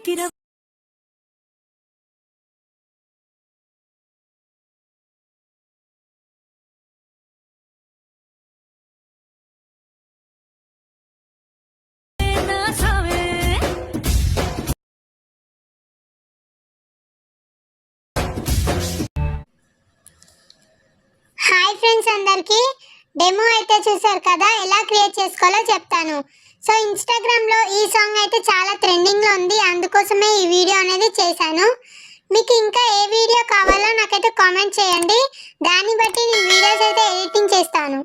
तेरा hi friends, అందరికీ demo అయితే చూసారు కదా, ఎలా క్రియేట్ చేసుకోవాలో చెప్తాను. సో ఇన్స్టాగ్రామ్లో ఈ సాంగ్ అయితే చాలా ట్రెండింగ్లో ఉంది, అందుకోసమే ఈ వీడియో అనేది చేశాను. మీకు ఇంకా ఏ వీడియో కావాలో నాకైతే కామెంట్ చేయండి, దాన్ని బట్టి నేను వీడియోస్ అయితే ఎడిటింగ్ చేస్తాను.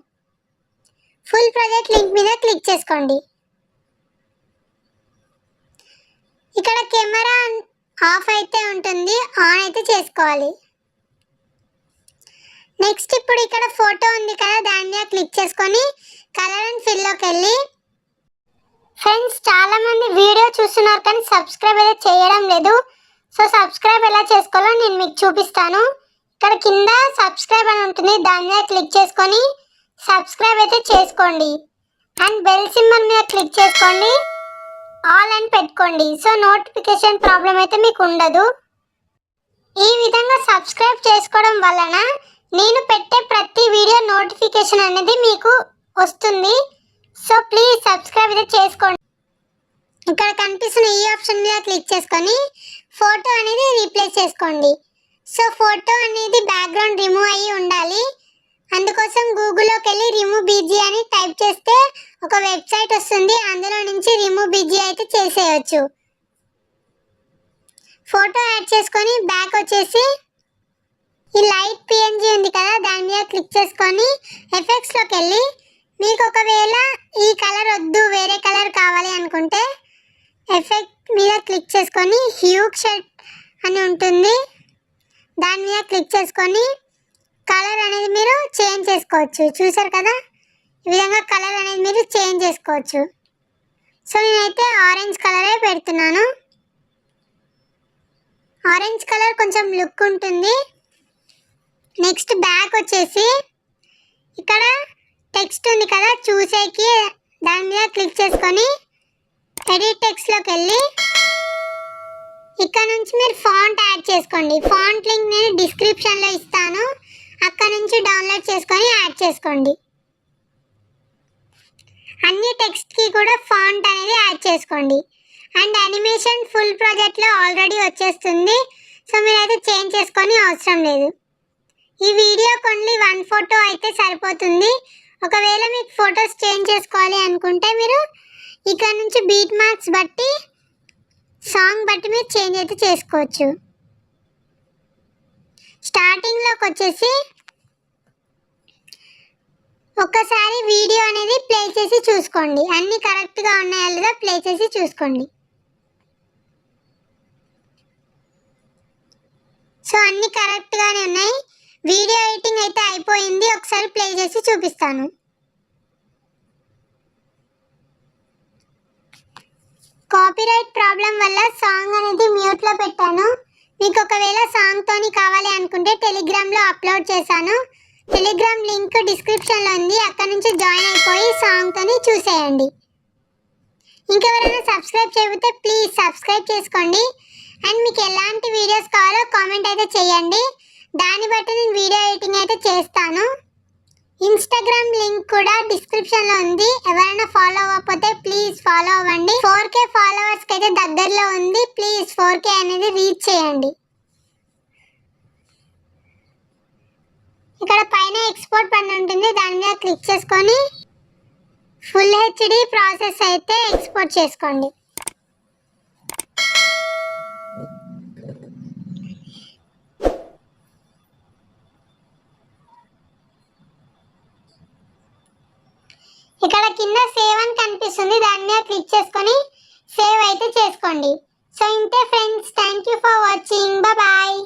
ఫుల్ ప్రాజెక్ట్ లింక్ మీద క్లిక్ చేసుకోండి. ఇక్కడ కెమెరా ఆఫ్ అయితే ఉంటుంది, ఆన్ అయితే చేసుకోవాలి. నెక్స్ట్ ఇప్పుడు ఇక్కడ ఫోటో ఉంది కదా, దాని మీద క్లిక్ చేసుకొని కలర్ అండ్ ఫిల్లోకి వెళ్ళి, ఫ్రెండ్స్ చాలా మంది వీడియో చూస్తున్నారు కానీ సబ్స్క్రైబ్ అయితే చేయడం లేదు. సో సబ్స్క్రైబ్ ఎలా చేసుకోవాలో నేను మీకు చూపిస్తాను. ఇక్కడ కింద సబ్స్క్రైబ్ అని ఉంటుంది, దాని మీద క్లిక్ చేసుకొని సబ్స్క్రైబ్ అయితే చేసుకోండి. అండ్ బెల్ సింబల్ మీద క్లిక్ చేసుకోండి, ఆల్ అని పెట్టుకోండి. సో నోటిఫికేషన్ ప్రాబ్లం అయితే మీకు ఉండదు. ఈ విధంగా సబ్స్క్రైబ్ చేసుకోవడం వలన నేను పెట్టే ప్రతి వీడియో నోటిఫికేషన్ అనేది మీకు వస్తుంది. సో ప్లీజ్ సబ్స్క్రైబ్ అయితే చేసుకోండి. ఇక్కడ కనిపిస్తున్న ఈ ఆప్షన్ మీద క్లిక్ చేసుకొని ఫోటో అనేది రీప్లేస్ చేసుకోండి. సో ఫోటో అనేది బ్యాక్గ్రౌండ్ రిమూవ్ అయ్యి ఉండాలి. అందుకోసం గూగుల్లోకి వెళ్ళి రిమూవ్ బీజీ అని టైప్ చేస్తే ఒక వెబ్సైట్ వస్తుంది, అందులో నుంచి రిమూవ్ బీజీ అయితే చేసేయచ్చు. ఫోటో యాడ్ చేసుకొని బ్యాక్ వచ్చేసి ఈ లైట్ పిఎన్జీ ఉంది కదా, దాని మీద క్లిక్ చేసుకొని ఎఫెక్ట్స్లోకి వెళ్ళి, మీకు ఒకవేళ ఈ కలర్ వద్దు వేరే కలర్ కావాలి అనుకుంటే ఎఫెక్ట్ మీద క్లిక్ చేసుకొని హ్యూ షెడ్ అని ఉంటుంది, దాని మీద క్లిక్ చేసుకొని కలర్ అనేది మీరు చేంజ్ చేసుకోవచ్చు. చూసారు కదా, ఈ విధంగా కలర్ అనేది మీరు చేంజ్ చేసుకోవచ్చు. సో నేనైతే ఆరెంజ్ కలరే పెడుతున్నాను. ఆరెంజ్ కలర్ కొంచెం లుక్ ఉంటుంది. నెక్స్ట్ బ్యాక్ వచ్చేసి ఇక్కడ టెక్స్ట్ ఉంది కదా, చూసేకి దాని మీద క్లిక్ చేసుకొని ఎడిట్ టెక్స్ట్లోకి వెళ్ళి ఇక్కడ నుంచి మీరు ఫాంట్ యాడ్ చేసుకోండి. ఫాంట్ లింక్ నేను డిస్క్రిప్షన్లో ఇస్తాను, అక్కడ నుంచి డౌన్లోడ్ చేసుకొని యాడ్ చేసుకోండి. అన్ని టెక్స్ట్కి కూడా ఫాంట్ అనేది యాడ్ చేసుకోండి. అండ్ యానిమేషన్ ఫుల్ ప్రాజెక్ట్లో ఆల్రెడీ వచ్చేస్తుంది, సో మీరైతే చేంజ్ చేసుకొని అవసరం లేదు. ఈ వీడియోకి ఓన్లీ 1 ఫోటో అయితే సరిపోతుంది. ఒకవేళ మీకు ఫొటోస్ చేంజ్ చేసుకోవాలి అనుకుంటే మీరు ఇక్కడ నుంచి బీట్ మార్క్స్ బట్టి సాంగ్ బట్టి మీరు చేంజ్ అయితే చేసుకోవచ్చు. స్టార్టింగ్లోకి వచ్చేసి ఒక్కసారి వీడియో అనేది ప్లే చేసి చూసుకోండి, అన్నీ కరెక్ట్గా ఉన్నాయో లేదో ప్లే చేసి చూసుకోండి. సో అన్నీ కరెక్ట్గానే ఉన్నాయి. వీడియో ఎడిటింగ్ అయితే అయిపోయింది, ఒకసారి ప్లే చేసి చూపిస్తాను. కాపీరైట్ ప్రాబ్లం వల్ల సాంగ్ అనేది మ్యూట్లో పెట్టాను. మీకు ఒకవేళ సాంగ్తోని కావాలి అనుకుంటే టెలిగ్రామ్లో అప్లోడ్ చేశాను, టెలిగ్రామ్ లింక్ డిస్క్రిప్షన్లో ఉంది, అక్కడ నుంచి జాయిన్ అయిపోయి సాంగ్తోని చూసేయండి. ఇంకెవరైనా సబ్స్క్రైబ్ చేయకపోతే ప్లీజ్ సబ్స్క్రైబ్ చేసుకోండి. అండ్ మీకు ఎలాంటి వీడియోస్ కావాలో కామెంట్ అయితే చేయండి, దాన్ని బట్టి నేను వీడియో ఎడిటింగ్ అయితే చేస్తాను. ఇన్స్టాగ్రామ్ లింక్ కూడా డిస్క్రిప్షన్లో ఉంది, ఎవరైనా ఫాలో అవ్వకపోతే ప్లీజ్ ఫాలో అవ్వండి. 4K ఫాలోవర్స్కి అయితే దగ్గరలో ఉంది, ప్లీజ్ 4K అనేది రీచ్ చేయండి. ఇక్కడ పైన ఎక్స్పోర్ట్ పని ఉంటుంది, దాని మీద క్లిక్ చేసుకొని ఫుల్ హెచ్డి ప్రాసెస్ అయితే ఎక్స్పోర్ట్ చేసుకోండి. ఇక్కడ కింద సేవ్ అని కనిపిస్తుంది, దాని మీద క్లిక్ చేసుకొని సేవ్ అయితే చేసుకోండి. సో ఇంతే friends, thank you for watching, bye.